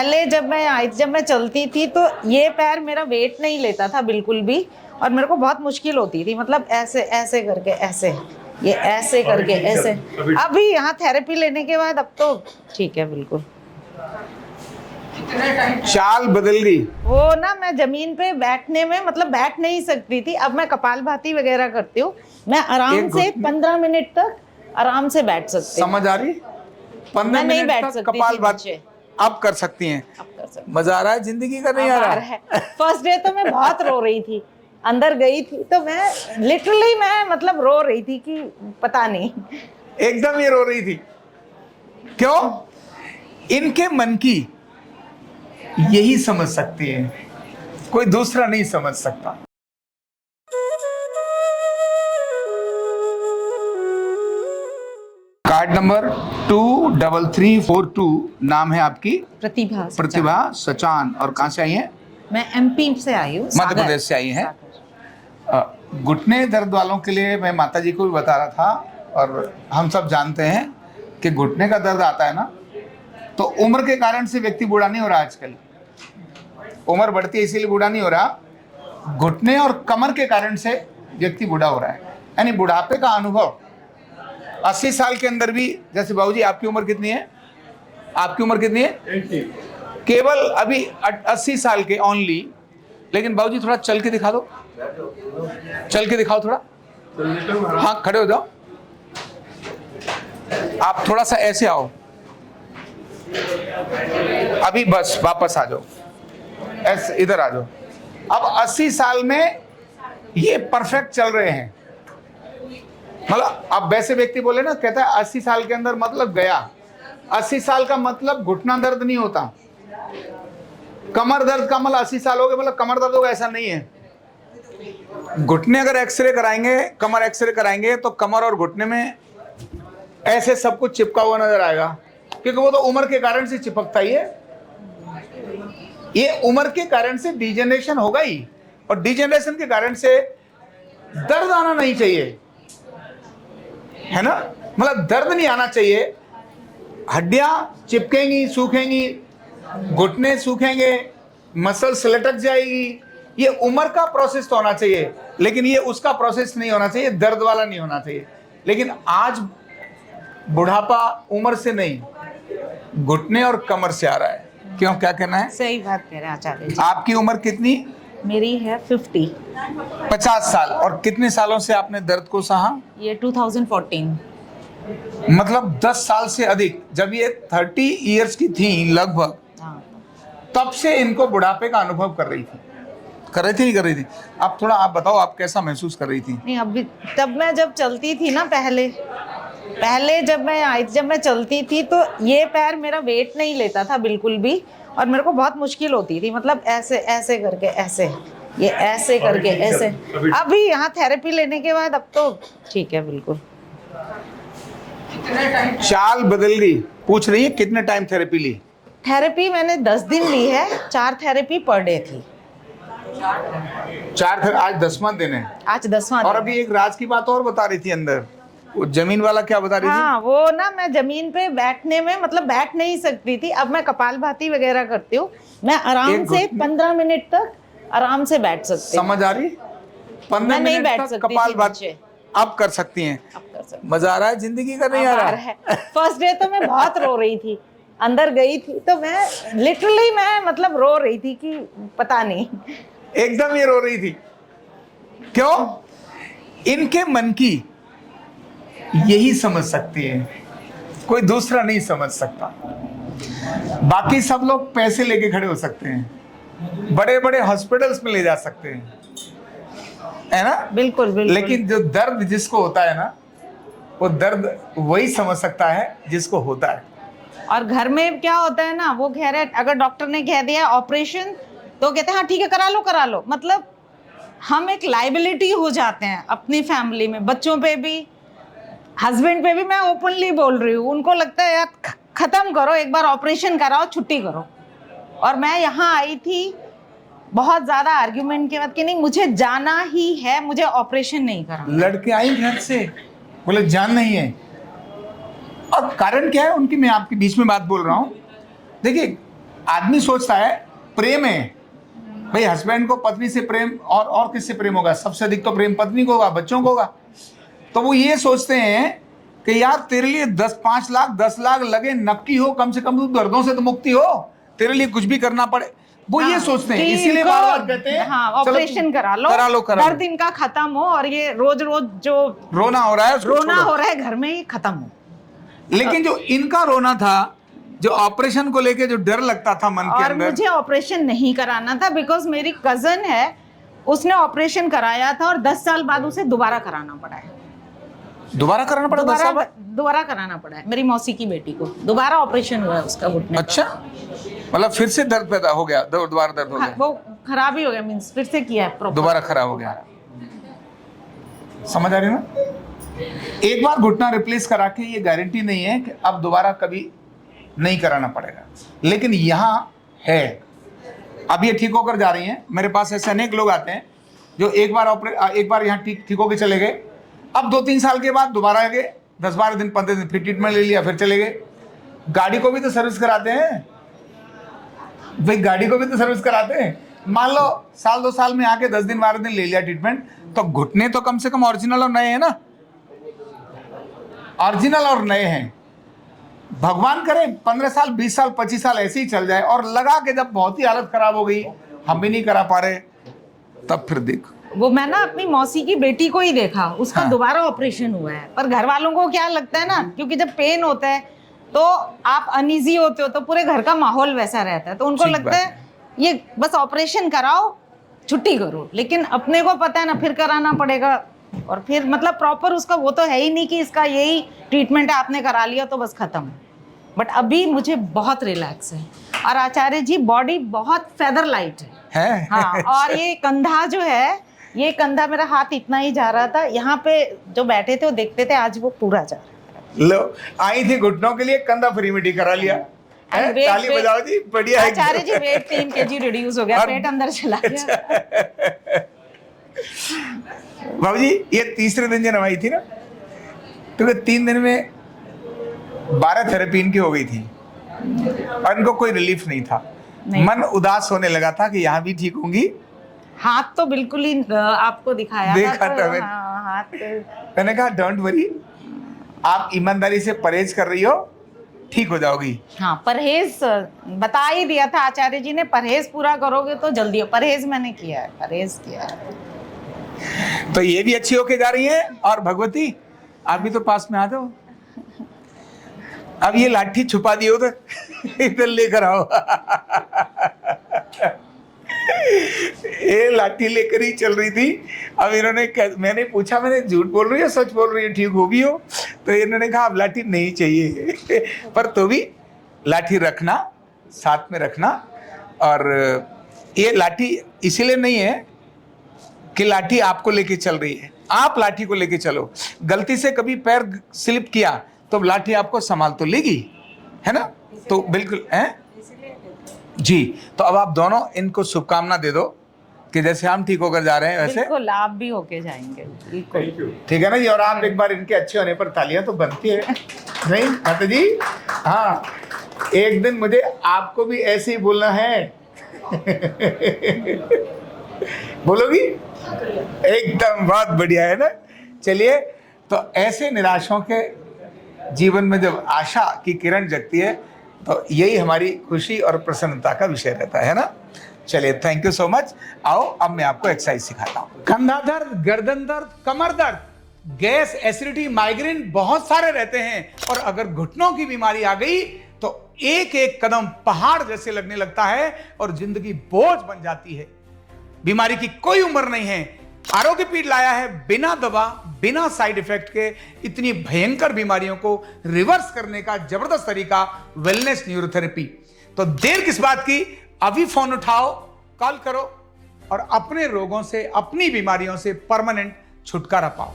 पहले जब मैं आई, जब मैं चलती थी तो ये पैर मेरा वेट नहीं लेता था बिल्कुल भी, और मेरे को बहुत मुश्किल होती थी, मतलब ऐसे ऐसे करके, ऐसे ये ऐसे करके ऐसे। अभी यहाँ थेरेपी लेने के बाद अब तो ठीक है बिल्कुल। चाल बदल गई। वो ना मैं जमीन पे बैठने में मतलब बैठ नहीं सकती थी, अब मैं कपालभाति वगैरह करती हूँ, मैं आराम से 15 मिनट तक आराम से बैठ सकती हूँ। समझ आ रही? 15 नहीं मिनट बैठ तक सकती कपालभाति अब कर सकती हैं। अब कर सकती मजा आ रहा है जिंदगी का? नहीं आ रहा है। फर्स्ट डे तो मैं बहुत रो रही थी, अंदर गई थी तो मैं लिटरली मैं मतलब रो रही थी कि पता नहीं, एकदम ये रो रही थी। क्यों? इनके मन की यही समझ सकती है, कोई दूसरा नहीं समझ सकता। कार्ड नंबर 23342, नाम है आपकी प्रतिभा सचान, और कहां से आई हैं? मैं एमपी से आई हूँ, मध्य प्रदेश से आई हैं। घुटने दर्द वालों के लिए मैं माता जी को भी बता रहा था, और हम सब जानते हैं कि घुटने का दर्द आता है ना, तो उम्र के कारण से व्यक्ति बूढ़ा नहीं हो रहा। आजकल उम्र बढ़ती है इसीलिए बूढ़ा नहीं हो रहा, घुटने और कमर के कारण से व्यक्ति बूढ़ा हो रहा है। यानी बुढ़ापे का अनुभव 80 साल के अंदर भी, जैसे बाबूजी आपकी उम्र कितनी है? आपकी उम्र कितनी है? 80। केवल अभी 80 साल के ओनली। लेकिन बाबूजी थोड़ा चल के दिखा दो, चल के दिखाओ थोड़ा। हाँ खड़े हो जाओ, आप थोड़ा सा ऐसे आओ, अभी बस वापस आ जाओ, ऐसे इधर आ जाओ। अब 80 साल में ये परफेक्ट चल रहे हैं। मतलब अब वैसे व्यक्ति बोले ना, कहता है 80 साल के अंदर मतलब गया। 80 साल का मतलब घुटना दर्द नहीं होता, कमर दर्द का मतलब 80 साल हो गए मतलब कमर दर्द होगा, ऐसा नहीं है। घुटने अगर एक्सरे कराएंगे, कमर एक्सरे कराएंगे, तो कमर और घुटने में ऐसे सब कुछ चिपका हुआ नजर आएगा, क्योंकि वो तो उम्र के कारण से चिपकता ही है। ये उम्र के कारण से डिजेनरेशन होगा ही, और डिजेनरेशन के कारण से दर्द आना नहीं चाहिए, है ना? मतलब दर्द नहीं आना चाहिए। हड्डियां चिपकेंगी, सूखेंगी, घुटने सूखेंगे, मसल्स लटक जाएगी। ये उम्र का प्रोसेस तो होना चाहिए, लेकिन ये उसका प्रोसेस नहीं होना चाहिए, दर्द वाला नहीं होना चाहिए। लेकिन आज बुढ़ापा उम्र से नहीं, घुटने और कमर से आ रहा है। क्यों, क्या कहना है? सही बात कह रहे हैं आचार्य जी। आपकी उम्र कितनी? मेरी है 50। 50 साल। और कितने सालों से आपने दर्द को सहा? ये 2014। मतलब 10 साल से अधिक। जब ये 30 इयर्स की थी लगभग, तब से इनको बुढ़ापे का अनुभव कर रही थी। कर रही थी, नहीं कर रही थी? अब थोड़ा आप बताओ, आप कैसा महसूस कर रही थी? नहीं अभी, तब मैं जब चलती थी ना, पहले जब मैं आई, जब मैं चलती थी तो ये पैर मेरा वेट नहीं लेता था बिल्कुल भी, और मेरे को बहुत मुश्किल होती थी, मतलब ऐसे ऐसे करके, ऐसे ये ऐसे करके ऐसे। अभी यहाँ थेरेपी लेने के बाद अब तो ठीक है बिल्कुल। चाल बदल गई। पूछ रही है कितने टाइम थेरेपी ली? थेरेपी मैंने 10 दिन ली है, 4 थेरेपी पर डे थी। 4 आज 10वां दिन है। आज 10वां। और अभी एक राज की बात और बता रही थी अंदर, वो जमीन वाला क्या बता रही थी? हाँ, वो ना मैं जमीन पे बैठने में मतलब बैठ नहीं सकती थी, अब मैं कपालभाति वगैरह करती हूँ, मैं आराम से 15 मिनट तक आराम से बैठ सकती हूँ। समझ आ रही? 15 नहीं मिनट बैठ तक सकती कपालभाति अब कर सकती हैं। मजा आ रहा है जिंदगी का? नहीं आ रहा है? फर्स्ट डे तो मैं बहुत रो रही थी, अंदर गई थी तो मैं लिटरली मैं मतलब रो रही थी कि पता नहीं, एकदम ये रो रही थी। क्यों? इनके मन की यही समझ सकती है, कोई दूसरा नहीं समझ सकता। बाकी सब लोग पैसे लेके खड़े हो सकते हैं, बड़े बड़े हॉस्पिटल्स में ले जा सकते हैं, है ना? बिल्कुल बिल्कुल। लेकिन जो दर्द जिसको होता है ना, वो दर्द वही समझ सकता है जिसको होता है। और घर में क्या होता है ना, वो कह रहे, अगर डॉक्टर ने कह दिया ऑपरेशन तो कहते हैं हाँ ठीक है करा लो। मतलब हम एक लाइबिलिटी हो जाते हैं अपनी फैमिली में, बच्चों पे भी, हस्बैंड पे भी। मैं ओपनली बोल रही हूँ, उनको लगता है यार खत्म करो, एक बार ऑपरेशन कराओ, छुट्टी करो। और मैं यहाँ आई थी बहुत ज्यादा आर्ग्यूमेंट के बाद कि नहीं मुझे जाना ही है, मुझे ऑपरेशन नहीं करना। लड़के आई घर से, बोले जान नहीं है। और कारण क्या है उनकी, मैं आपके बीच में बात बोल रहा हूँ। देखिए आदमी सोचता है प्रेम है, भाई हस्बैंड को पत्नी से प्रेम और किससे प्रेम होगा? सबसे अधिक तो प्रेम पत्नी को होगा, बच्चों को होगा। तो वो ये सोचते हैं कि यार तेरे लिए 5 लाख 10 लाख लगे, नक्की हो, कम से कम तू दर्दों से तो मुक्ति हो, तेरे लिए कुछ भी करना पड़े, वो ये सोचते हैं। इसीलिए बार बार कहते हैं हाँ, ऑपरेशन करा लो, दर्द इनका खत्म हो, और ये रोज रोज जो रोना हो रहा है घर में ही खत्म हो। लेकिन जो इनका रोना था, जो ऑपरेशन को लेके जो डर लगता था मन के अंदर, और मुझे ऑपरेशन नहीं कराना था बिकॉज मेरी कजन है, उसने ऑपरेशन कराया था और 10 साल बाद उसे दोबारा कराना पड़ा है। दोबारा कराना पड़ा? दोबारा कराना पड़ा है। मेरी मौसी की बेटी को दोबारा ऑपरेशन हुआ है उसका घुटने। अच्छा, मतलब फिर से दर्द पैदा हो गया, दोबारा दर्द हो गया, वो खराब ही हो गया, मींस फिर से किया है, दोबारा खराब हो गया। समझ आ रही ना? एक बार घुटना रिप्लेस करा के ये गारंटी नहीं है कि अब दोबारा कभी नहीं कराना पड़ेगा, लेकिन यहाँ है। अब ये ठीक होकर जा रही हैं। मेरे पास ऐसे अनेक लोग आते हैं जो एक बार यहाँ ठीक होके चले गए, अब 2-3 साल के बाद दोबारा आ गए, 10-12 दिन 15 दिन फिर ट्रीटमेंट ले लिया, फिर चले गए। गाड़ी को भी तो सर्विस कराते हैं भाई, गाड़ी को भी तो सर्विस कराते हैं। मान लो साल 2 साल में आके 10 दिन 12 दिन ले लिया ट्रीटमेंट, तो घुटने तो कम से कम ओरिजिनल और नए हैं ना, ओरिजिनल और नए हैं। भगवान करे 15 साल 20 साल 25 साल ऐसे ही चल जाए, और लगा के जब बहुत ही हालत खराब हो गई, हम भी नहीं करा पा रहे, तब फिर देखो। वो मैं ना अपनी मौसी की बेटी को ही देखा, उसका हाँ। दोबारा ऑपरेशन हुआ है। पर घर वालों को क्या लगता है ना, क्योंकि जब पेन होता है तो आप अनईजी होते हो, तो पूरे घर का माहौल वैसा रहता है, तो उनको लगता है ये बस ऑपरेशन कराओ छुट्टी करो। लेकिन अपने को पता है ना, फिर कराना पड़ेगा, और फिर मतलब प्रॉपर उसका वो तो है ही नहीं कि इसका यही ट्रीटमेंट है, आपने करा लिया तो बस खत्म। बट अभी मुझे बहुत रिलैक्स है, और आचार्य जी बॉडी बहुत फेदर लाइट है। हाँ, और ये कंधा जो है, ये कंधा मेरा हाथ इतना ही जा रहा था, यहाँ पे जो बैठे थे वो देखते थे, आज वो पूरा जा रहा है। लो, आई थी घुटनों के लिए, कंधा फ्री में ठीक करा लिया। ताली बजाओ जी, बढ़िया है। आचार्य जी वेट 3 kg रिड्यूस हो गया, पेट अंदर चला गया। बाबू जी, ये तीसरे दिन जब आई थी ना, तो 3 दिन में 12 थेरेपी इनकी हो गई थी, और इनको कोई रिलीफ नहीं था। मन उदास होने लगा था कि यहाँ भी ठीक होंगी। हाथ तो बिल्कुल ही आपको दिखाया देखा था मैंने। हाथ मैंने कहा डोंट वरी, आप ईमानदारी से परहेज कर रही हो, ठीक हो जाओगी। हाँ, परहेज बता ही दिया था आचार्य जी ने, परहेज पूरा करोगे तो जल्दी हो। परहेज मैंने किया है, परहेज किया है। तो ये भी अच्छी होके जा रही है। और भगवती, आप भी तो पास में आ जाओ। अब ये लाठी छुपा दी उधर, इधर लेकर आओ। ये लाठी लेकर ही चल रही थी। अब मैंने पूछा, मैंने झूठ बोल रही है सच बोल रही है, ठीक हो भी हो? तो इन्होंने कहा अब लाठी नहीं चाहिए, पर तो भी लाठी रखना, साथ में रखना। और ये लाठी इसीलिए नहीं है कि लाठी आपको लेके चल रही है, आप लाठी को लेके चलो। गलती से कभी पैर स्लिप किया तो लाठी आपको संभाल तो लेगी, है ना? तो बिल्कुल है जी। तो अब आप दोनों इनको शुभकामना दे दो कि जैसे हम ठीक होकर जा रहे हैं वैसे बिल्कुल आप भी होके जाएंगे, बिल्कुल। ठीक है ना जी। और आप एक बार इनके अच्छे होने पर तालियां तो बनती है, नहीं माता जी? हाँ, एक दिन मुझे आपको भी ऐसे ही बोलना है। बोलोगी? एकदम, बहुत बढ़िया है ना। चलिए, तो ऐसे निराशों के जीवन में जब आशा की किरण जगती है, तो यही हमारी खुशी और प्रसन्नता का विषय रहता है ना। चलिए, थैंक यू सो मच। आओ, अब मैं आपको एक्सरसाइज सिखाता हूँ। कंधा दर्द, गर्दन दर्द, कमर दर्द, गैस, एसिडिटी, माइग्रेन बहुत सारे रहते हैं, और अगर घुटनों की बीमारी आ गई तो एक एक कदम पहाड़ जैसे लगने लगता है और जिंदगी बोझ बन जाती है। बीमारी की कोई उम्र नहीं है। आरोग्य पीठ लाया है बिना दवा, बिना साइड इफेक्ट के इतनी भयंकर बीमारियों को रिवर्स करने का जबरदस्त तरीका, वेलनेस न्यूरोथेरेपी। तो देर किस बात की, अभी फोन उठाओ, कॉल करो और अपने रोगों से, अपनी बीमारियों से परमानेंट छुटकारा पाओ।